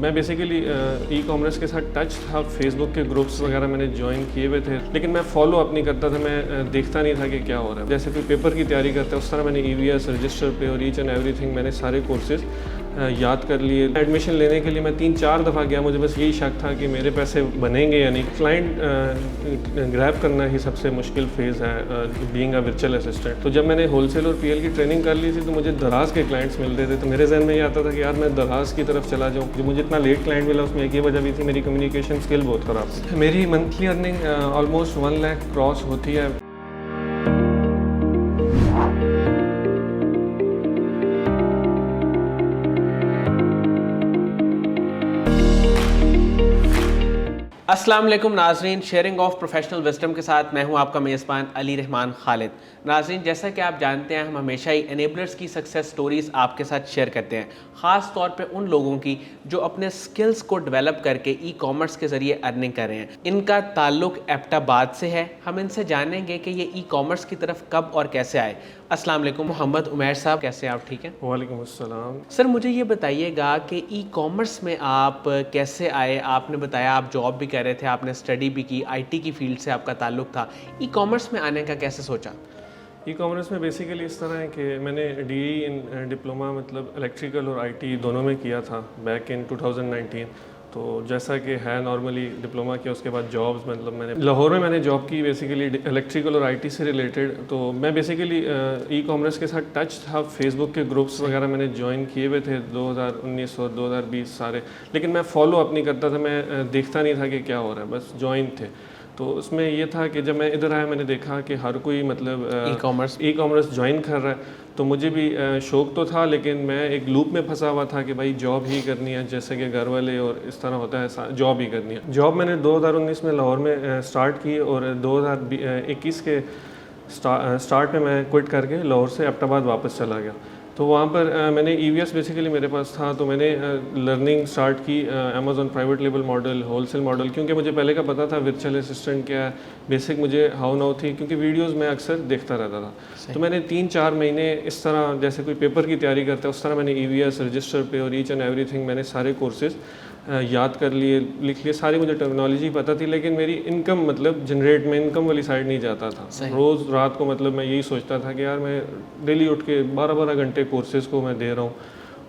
मैं basically e commerce के साथ टच था, फेसबुक के ग्रुप्स वगैरह मैंने ज्वाइन किए हुए थे, लेकिन मैं फॉलो अप नहीं करता था। मैं देखता नहीं था कि क्या हो रहा है। जैसे कोई पेपर की तैयारी करता है उस तरह मैंने EVS रजिस्टर पे और ईच एंड एवरीथिंग मैंने सारे कोर्सेज याद कर लिए। एडमिशन लेने के लिए मैं 3-4 दफ़ा गया, मुझे बस यही शक था कि मेरे पैसे बनेंगे या नहीं। क्लाइंट ग्रैब करना ही सबसे मुश्किल फेज़ है बीइंग अ वर्चुअल असिस्टेंट। तो जब मैंने होलसेल और PL की ट्रेनिंग कर ली थी तो मुझे दराज के क्लाइंट्स मिल रहे थे, तो मेरे जहन में ये आता था कि यार मैं दराज की तरफ चला जाऊँ। जो मुझे इतना लेट क्लाइंट मिला उसमें एक ये वजह भी थी, मेरी कम्युनिकेशन स्किल बहुत ख़राब थी। मेरी monthly earning almost 1 lakh cross होती है। अस्सलाम वालेकुम नाजरीन, शेयरिंग ऑफ प्रोफेशनल विजडम के साथ मैं हूं आपका मेज़बान अली रहमान खालिद। नाजरीन, जैसा कि आप जानते हैं हम हमेशा ही एनेबलर्स की सक्सेस स्टोरीज़ आपके साथ शेयर करते हैं, ख़ास तौर पे उन लोगों की जो अपने स्किल्स को डेवलप करके ई कॉमर्स के ज़रिए अर्निंग कर रहे हैं। इनका ताल्लुक एबटाबाद से है। हम इनसे जानेंगे कि ये ई कॉमर्स की तरफ कब और कैसे आए। अस्सलाम वालेकुम मोहम्मद उमैर साहब, कैसे आप? ठीक हैं। वालेकुम अस्सलाम। सर, मुझे ये बताइएगा कि ई कॉमर्स में आप कैसे आए? आपने बताया आप जॉब भी कर रहे थे, आपने स्टडी भी की, IT की फील्ड से आपका ताल्लुक था। ई कॉमर्स में आने का कैसे सोचा? ई कॉमर्स में बेसिकली इस तरह है कि मैंने DE इन डिप्लोमा मतलब इलेक्ट्रिकल और IT दोनों में किया था बैक इन 2019। तो जैसा कि है नॉर्मली डिप्लोमा किया उसके बाद जॉब्स, मतलब मैंने लाहौर में मैंने जॉब की बेसिकली इलेक्ट्रिकल और IT से रिलेटेड। तो मैं बेसिकली ई कॉमर्स के साथ टच था, फेसबुक के ग्रुप्स वगैरह मैंने ज्वाइन किए हुए थे 2019 और 2020 सारे, लेकिन मैं फॉलो अप नहीं करता था। मैं देखता नहीं था कि क्या हो रहा है, बस ज्वाइन थे। तो उसमें ये था कि जब मैं इधर आया मैंने देखा कि हर कोई मतलब ई कॉमर्स ज्वाइन कर रहा है, तो मुझे भी शौक़ तो था, लेकिन मैं एक लूप में फंसा हुआ था कि भाई जॉब ही करनी है, जैसे कि घर वाले और इस तरह होता है, जॉब ही करनी है। जॉब मैंने 2019 में लाहौर में स्टार्ट की और 2021 के स्टार्ट में मैं क्विट करके लाहौर से एबटाबाद वापस चला गया। तो वहाँ पर मैंने EVS बेसिकली मेरे पास था, तो मैंने लर्निंग स्टार्ट की Amazon private label model, wholesale model, क्योंकि मुझे पहले का पता था वर्चुअल असिस्टेंट क्या है, बेसिक मुझे हाउ नाउ थी, क्योंकि वीडियोस मैं अक्सर देखता रहता था। तो मैंने 3-4 महीने इस तरह जैसे कोई पेपर की तैयारी करता है उस तरह मैंने EVS रजिस्टर पे और ईच एंड एवरीथिंग मैंने सारे कोर्सेज याद कर लिए, लिख लिए, सारी मुझे टेक्नोलॉजी पता थी, लेकिन मेरी इनकम मतलब जनरेट में इनकम वाली साइड नहीं जाता था। रोज़ रात को मतलब मैं यही सोचता था कि यार मैं डेली उठ के 12-12 घंटे कोर्सेज़ को मैं दे रहा हूँ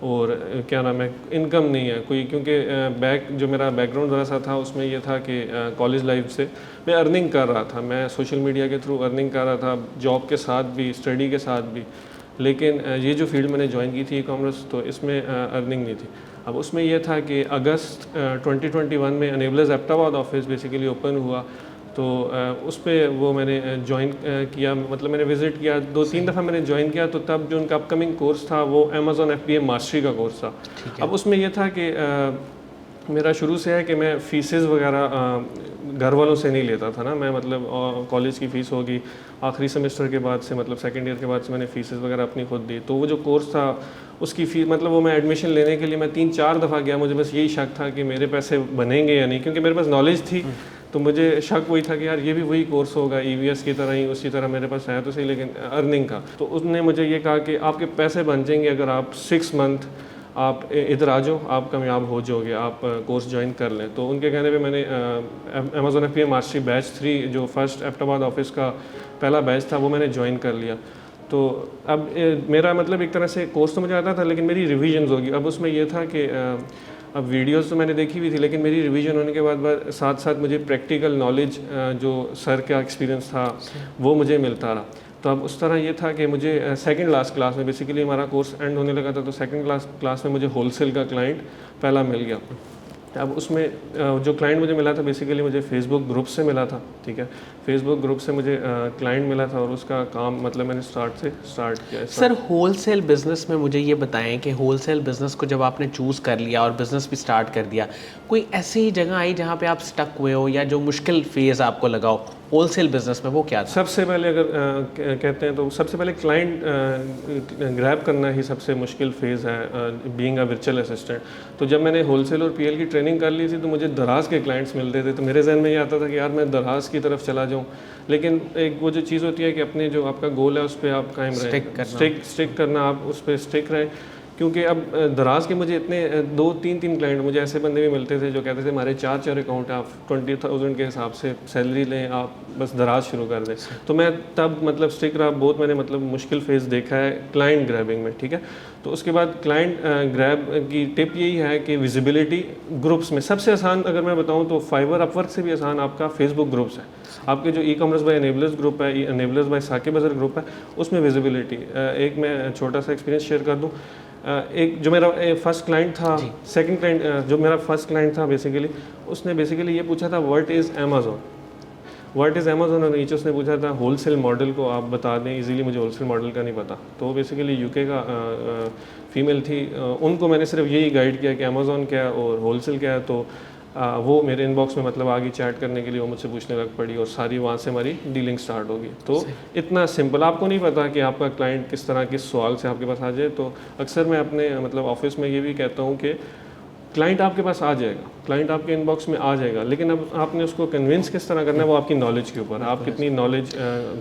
और क्या नाम है, इनकम नहीं है कोई, क्योंकि जो मेरा बैकग्राउंड ज़रा सा था उसमें ये था कि कॉलेज लाइफ से मैं अर्निंग कर रहा था, मैं सोशल मीडिया के थ्रू अर्निंग कर रहा था, जॉब के साथ भी, स्टडी के साथ भी, लेकिन ये जो फील्ड मैंने ज्वाइन की थी ई कॉमर्स, तो इसमें अर्निंग नहीं थी। अब उसमें यह था कि अगस्त 2021 में enablers Abbottabad office basically open हुआ, तो उस पर वो मैंने ज्वाइन किया, मतलब मैंने विज़िट किया 2-3 दफ़ा मैंने ज्वाइन किया। तो तब जो उनका अपकमिंग कोर्स था वो Amazon FBA मास्टरी का कोर्स था। अब उसमें यह था कि मेरा शुरू से है कि मैं फ़ीसेस वगैरह घर वालों से नहीं लेता था ना, मैं मतलब कॉलेज की फ़ीस होगी आखिरी सेमेस्टर के बाद से, मतलब सेकंड ईयर के बाद से मैंने फ़ीसेस वगैरह अपनी खुद दी। तो वो जो कोर्स था उसकी फ़ीस, मतलब वो मैं एडमिशन लेने के लिए मैं 3-4 दफ़ा गया, मुझे बस यही शक था कि मेरे पैसे बनेंगे या नहीं, क्योंकि मेरे पास नॉलेज थी। तो मुझे शक वही था कि यार ये भी वही कोर्स होगा EVS की तरह ही, उसी तरह मेरे पास है तो सही, लेकिन अर्निंग का। तो उसने मुझे ये कहा कि आपके पैसे बन जाएंगे अगर आप 6 मंथ आप इधर आ जाओ, आप कामयाब हो जाओगे, आप कोर्स ज्वाइन कर लें। तो उनके कहने पे मैंने Amazon FBA मास्टरी बैच 3 जो फर्स्ट एबटाबाद ऑफिस का पहला बैच था वो मैंने ज्वाइन कर लिया। तो अब मेरा मतलब एक तरह से कोर्स तो मुझे आता था, लेकिन मेरी रिविजन्स होगी। अब उसमें यह था कि अब वीडियोस तो मैंने देखी हुई थी, लेकिन मेरी रिवीजन होने के बाद साथ साथ मुझे प्रैक्टिकल नॉलेज जो सर का एक्सपीरियंस था वो मुझे मिलता रहा। तो अब उस तरह ये था कि मुझे सेकंड लास्ट क्लास में बेसिकली हमारा कोर्स एंड होने लगा था, तो सेकंड क्लास में मुझे होलसेल का क्लाइंट पहला मिल गया। अब उसमें जो क्लाइंट मुझे मिला था बेसिकली मुझे फेसबुक ग्रुप से मिला था, ठीक है, फेसबुक ग्रुप से मुझे क्लाइंट मिला था और उसका काम मतलब मैंने स्टार्ट किया। सर, होलसेल बिज़नेस में मुझे ये बताएं कि होलसेल बिज़नेस को जब आपने चूज़ कर लिया और बिज़नेस भी स्टार्ट कर दिया, कोई ऐसी जगह आई जहाँ पे आप स्टक हुए हो या जो मुश्किल फेज़ आपको लगा हो होलसेल बिज़नेस में, वो क्या था? सबसे पहले अगर कहते हैं तो सबसे पहले क्लाइंट ग्रैब करना ही सबसे मुश्किल फेज़ है बीइंग अ वर्चुअल असिस्टेंट। तो जब मैंने होलसेल और PL की ट्रेनिंग कर ली थी तो मुझे दराज के क्लाइंट्स मिलते थे, तो मेरे जहन में ये आता था कि यार मैं दराज की तरफ चला जाऊँ, लेकिन एक वो जो चीज़ होती है कि अपने जो आपका गोल है उस पर आप कायम रहें, स्टिक करना, आप उस पर स्टिक रहें, क्योंकि अब दराज के मुझे इतने 2-3 क्लाइंट, मुझे ऐसे बंदे भी मिलते थे जो कहते थे हमारे 4 अकाउंट हैं, आप 20,000 के हिसाब से सैलरी लें, आप बस दराज शुरू कर दें। तो मैं तब मतलब स्टिक रहा, बहुत मैंने मतलब मुश्किल फेज़ देखा है क्लाइंट ग्रैबिंग में, ठीक है। तो उसके बाद क्लाइंट ग्रैब की टिप यही है कि विजिबिलिटी ग्रुप्स में सबसे आसान अगर मैं बताऊं तो फाइवर अपवर्क से भी आसान आपका फेसबुक ग्रुप्स है। आपके जो ई-कॉमर्स बाय एनेबलर्स ग्रुप है, एनेबलर्स बाय साके बाजार ग्रुप है, उसमें विजिबिलिटी, एक मैं छोटा सा एक्सपीरियंस शेयर कर दूं। एक जो मेरा फर्स्ट क्लाइंट था, सेकंड क्लाइंट जो मेरा फर्स्ट क्लाइंट था बेसिकली, उसने बेसिकली ये पूछा था what is Amazon, what is Amazon, और नीचे उसने पूछा था होलसेल मॉडल को आप बता दें इजीली, मुझे होलसेल मॉडल का नहीं पता। तो बेसिकली यूके का फीमेल थी, उनको मैंने सिर्फ यही गाइड किया कि अमेज़ॉन क्या है और होलसेल क्या है। तो वो मेरे इनबॉक्स में मतलब आगे चैट करने के लिए वो मुझसे पूछने लग पड़ी और सारी वहाँ से हमारी डीलिंग स्टार्ट होगी। तो इतना सिंपल, आपको नहीं पता कि आपका क्लाइंट किस तरह किस सवाल से आपके पास आ जाए। तो अक्सर मैं अपने मतलब ऑफिस में ये भी कहता हूँ कि क्लाइंट आपके पास आ जाएगा, क्लाइंट आपके इनबॉक्स में आ जाएगा, लेकिन अब आपने उसको कन्विंस किस तरह करना है वो आपकी नॉलेज के ऊपर है, आप कितनी नॉलेज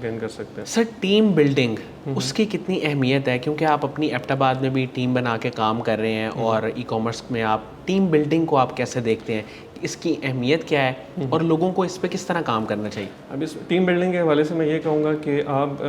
गेन कर सकते हैं। सर टीम बिल्डिंग उसकी कितनी अहमियत है, क्योंकि आप अपनी एबटाबाद में भी टीम बना के काम कर रहे हैं और ई कॉमर्स में आप टीम बिल्डिंग को आप कैसे देखते हैं, इसकी अहमियत क्या है और लोगों को इस पे किस तरह काम करना चाहिए? अब इस टीम बिल्डिंग के हवाले से मैं ये कहूँगा कि आप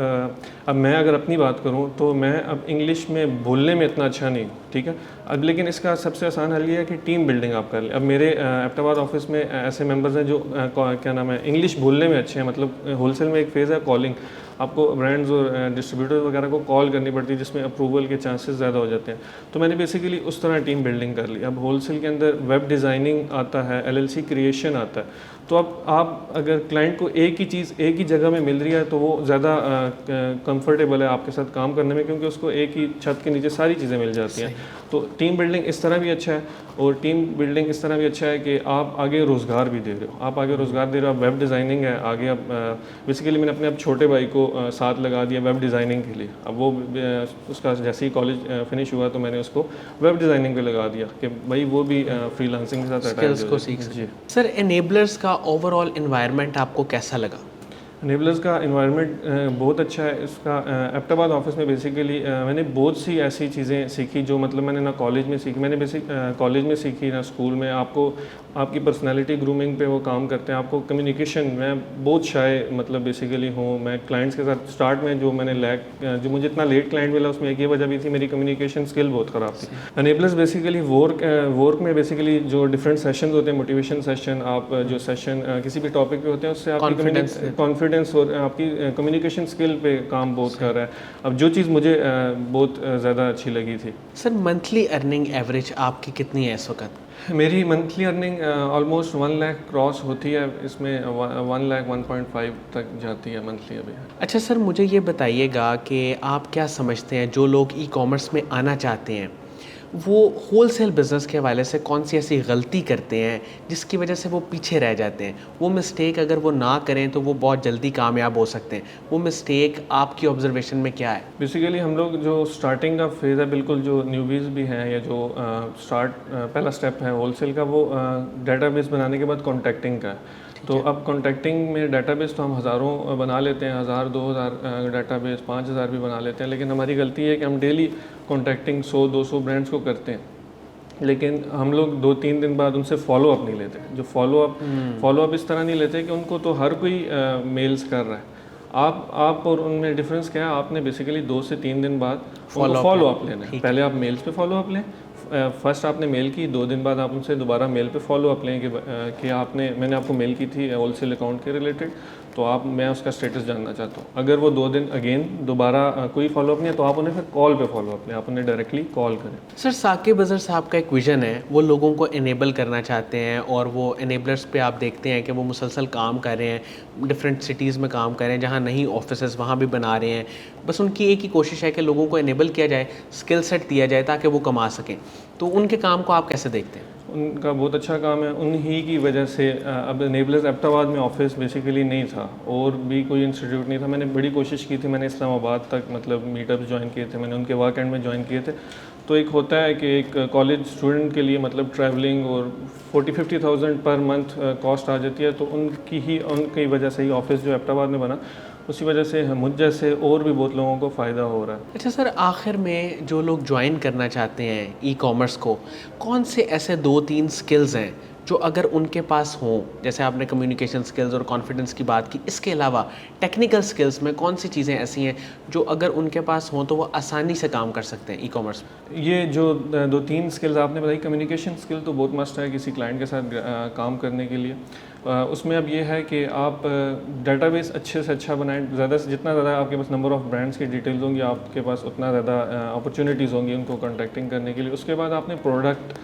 अब मैं अगर अपनी बात करूँ तो मैं अब इंग्लिश में बोलने में इतना अच्छा नहीं, ठीक है। अब लेकिन इसका सबसे आसान हल ये है कि टीम बिल्डिंग आप कर लें। अब मेरे एबटाबाद ऑफिस में ऐसे मेंबर्स हैं जो क्या नाम है इंग्लिश बोलने में अच्छे हैं। मतलब होलसेल में एक फेज़ है कॉलिंग, आपको ब्रांड्स और डिस्ट्रीब्यूटर्स वगैरह को कॉल करनी पड़ती है जिसमें अप्रूवल के चांसेस ज़्यादा हो जाते हैं। तो मैंने बेसिकली उस तरह टीम बिल्डिंग कर ली। अब होलसेल के अंदर वेब डिज़ाइनिंग आता है, LLC क्रिएशन आता है। तो अब आप अगर क्लाइंट को एक ही चीज़ एक ही जगह में मिल रही है तो वो ज़्यादा कंफर्टेबल है आपके साथ काम करने में, क्योंकि उसको एक ही छत के नीचे सारी चीज़ें मिल जाती हैं। तो टीम बिल्डिंग इस तरह भी अच्छा है और टीम बिल्डिंग इस तरह भी अच्छा है कि आप आगे रोज़गार भी दे रहे हो, आप आगे रोज़गार दे रहे हो। आप वेब डिज़ाइनिंग है आगे, अब बेसिकली मैंने अपने अब छोटे भाई को साथ लगा दिया वेब डिज़ाइनिंग के लिए। अब वो उसका जैसे ही कॉलेज फिनिश हुआ तो मैंने उसको वेब डिज़ाइनिंग पे लगा दिया कि भाई वो भी फ्रीलांसिंग के साथ स्किल्स को सीख सके। सर एनेबलर्स का ओवरऑल एनवायरनमेंट आपको कैसा लगा? एनेबलर्स का इन्वायरमेंट बहुत अच्छा है। इसका एबटाबाद ऑफिस में बेसिकली मैंने बहुत सी ऐसी चीज़ें सीखी जो मतलब मैंने ना कॉलेज में सीखी, मैंने बेसिक कॉलेज में सीखी ना स्कूल में। आपको आपकी पर्सनालिटी ग्रूमिंग पे वो काम करते हैं, आपको कम्युनिकेशन, मैं बहुत शाय मतलब बेसिकली हूँ। मैं क्लाइंट्स के साथ स्टार्ट में जो मैंने जो मुझे इतना लेट क्लाइंट मिला उसमें एक ये वजह भी थी, मेरी कम्युनिकेशन स्किल बहुत ख़राब थी। एनेबलर्स बेसिकली वर्क में बेसिकली जो डिफरेंट सेशन होते हैं, मोटिवेशन सेशन, आप जो सेशन किसी भी टॉपिक पे होते हैं उससे आपकी कॉन्फिडेंस और आपकी कम्युनिकेशन स्किल पे काम बहुत कर रहा है। अब जो चीज़ मुझे बहुत ज़्यादा अच्छी लगी थी। सर मंथली अर्निंग एवरेज आपकी कितनी है इस वक्त? मेरी monthly earning almost 1 lakh cross होती है, इसमें 1 लाख 1.5 तक जाती है मंथली अभी। अच्छा सर मुझे ये बताइएगा कि आप क्या समझते हैं जो लोग ई कॉमर्स में आना चाहते हैं वो होलसेल बिज़नेस के हवाले से कौन सी ऐसी गलती करते हैं जिसकी वजह से वो पीछे रह जाते हैं? वो मिस्टेक अगर वो ना करें तो वो बहुत जल्दी कामयाब हो सकते हैं। वो मिस्टेक आपकी ऑब्जर्वेशन में क्या है? बेसिकली हम लोग जो स्टार्टिंग का फेज़ है, बिल्कुल जो न्यूबीज़ भी हैं या जो पहला स्टेप है होलसेल का, वो डेटाबेस बनाने के बाद कॉन्टैक्टिंग का है। तो अब कॉन्टैक्टिंग में डेटाबेस तो हम हज़ारों बना लेते हैं, 1000 2000 डेटाबेस 5000 भी बना लेते हैं, लेकिन हमारी गलती है कि हम डेली कॉन्टैक्टिंग 100-200 ब्रांड्स को करते हैं, लेकिन हम लोग 2-3 दिन बाद उनसे फॉलो अप नहीं लेते। जो फॉलो अप इस तरह नहीं लेते कि उनको तो हर कोई मेल्स कर रहा है। आप और उनमें डिफरेंस क्या है? आपने बेसिकली 2 से 3 दिन बाद फॉलो अप लेना है। पहले आप मेल्स पे फॉलो अप लें, फर्स्ट आपने मेल की, 2 दिन बाद आप उनसे दोबारा मेल पे फॉलो अप लें कि मैंने आपको मेल की थी होलसेल अकाउंट के रिलेटेड, तो मैं उसका स्टेटस जानना चाहता हूँ। अगर वो 2 दिन अगेन दोबारा कोई फॉलो अप नहीं है तो आप उन्हें फिर कॉल पे फॉलो अप लें, आप उन्हें डायरेक्टली कॉल करें। सर साके बाजार साहब का एक विज़न है, वो लोगों को इनेबल करना चाहते हैं और वो इनेबलर्स पे आप देखते हैं कि वो मुसलसल काम कर रहे हैं, डिफरेंट सिटीज़ में काम कर रहे हैं, जहाँ नहीं ऑफिसेस वहाँ भी बना रहे हैं। बस उनकी एक ही कोशिश है कि लोगों को इनेबल किया जाए, स्किल सेट दिया जाए ताकि वो कमा सकें। तो उनके काम को आप कैसे देखते हैं? उनका बहुत अच्छा काम है, उन्हीं की वजह से अब एनेबलर्स एबटाबाद में ऑफिस बेसिकली नहीं था और भी कोई इंस्टीट्यूट नहीं था। मैंने बड़ी कोशिश की थी, मैंने इस्लामाबाद तक मतलब मीटअप्स ज्वाइन किए थे, मैंने उनके वर्क एंड में ज्वाइन किए थे। तो एक होता है कि एक कॉलेज स्टूडेंट के लिए मतलब ट्रैवलिंग और 40-50,000 पर मंथ कॉस्ट आ जाती है, तो उनकी वजह से ही ऑफिस जो एबटाबाद में बना उसी वजह से मुझ जैसे और भी बहुत लोगों को फ़ायदा हो रहा है। अच्छा सर, आखिर में जो लोग ज्वाइन करना चाहते हैं ई कॉमर्स को, कौन से ऐसे 2-3 स्किल्स हैं जो अगर उनके पास हों, जैसे आपने कम्युनिकेशन स्किल्स और कॉन्फिडेंस की बात की, इसके अलावा टेक्निकल स्किल्स में कौन सी चीज़ें ऐसी हैं जो अगर उनके पास हों तो वो आसानी से काम कर सकते हैं ई कॉमर्स में? ये जो 2-3 स्किल्स आपने बताई, कम्युनिकेशन स्किल तो बहुत मस्ट है किसी क्लाइंट के साथ काम करने के लिए। उसमें अब ये है कि आप डेटाबेस अच्छे से अच्छा बनाएं, ज़्यादा से जितना ज़्यादा आपके पास नंबर ऑफ़ ब्रांड्स की डिटेल्स होंगी, आपके पास उतना ज़्यादा अपॉर्चुनिटीज़ होंगी उनको कॉन्टैक्टिंग करने के लिए। उसके बाद आपने प्रोडक्ट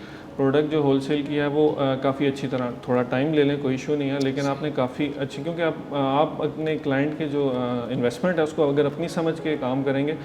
जो होलसेल की है वो काफ़ी अच्छी तरह, थोड़ा टाइम ले लें, कोई इशू नहीं है, लेकिन आपने काफ़ी अच्छी, क्योंकि आप अपने क्लाइंट के जो इन्वेस्टमेंट है उसको अगर अपनी समझ के काम करेंगे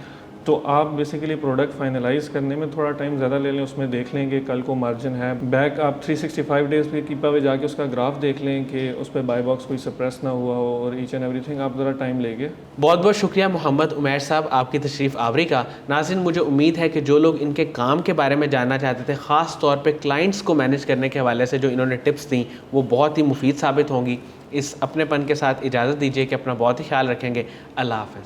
तो आप बेसिकली प्रोडक्ट फाइनलाइज करने में थोड़ा टाइम ज़्यादा ले लें, उसमें देख लें कि कल को मार्जिन है, बैक आप 365 डेज़ पे कीपा पे जाके उसका ग्राफ देख लें कि उस पर बाय बॉक्स कोई सप्रेस ना हुआ हो, और ईच एंड एवरीथिंग आप ज़रा टाइम लेंगे। बहुत बहुत शुक्रिया मोहम्मद उमैर साहब आपकी तशरीफ़ आवरी का। नाज़रीन, मुझे उम्मीद है कि जो लोग इनके काम के बारे में जानना चाहते थे, ख़ास तौर पे क्लाइंट्स को मैनेज करने के हवाले से जो इन्होंने टिप्स दी, वो बहुत ही मुफीद साबित होंगी। इस अपनेपन के साथ इजाज़त दीजिए कि अपना बहुत ही ख्याल रखेंगे। अल्लाह हाफ़िज़।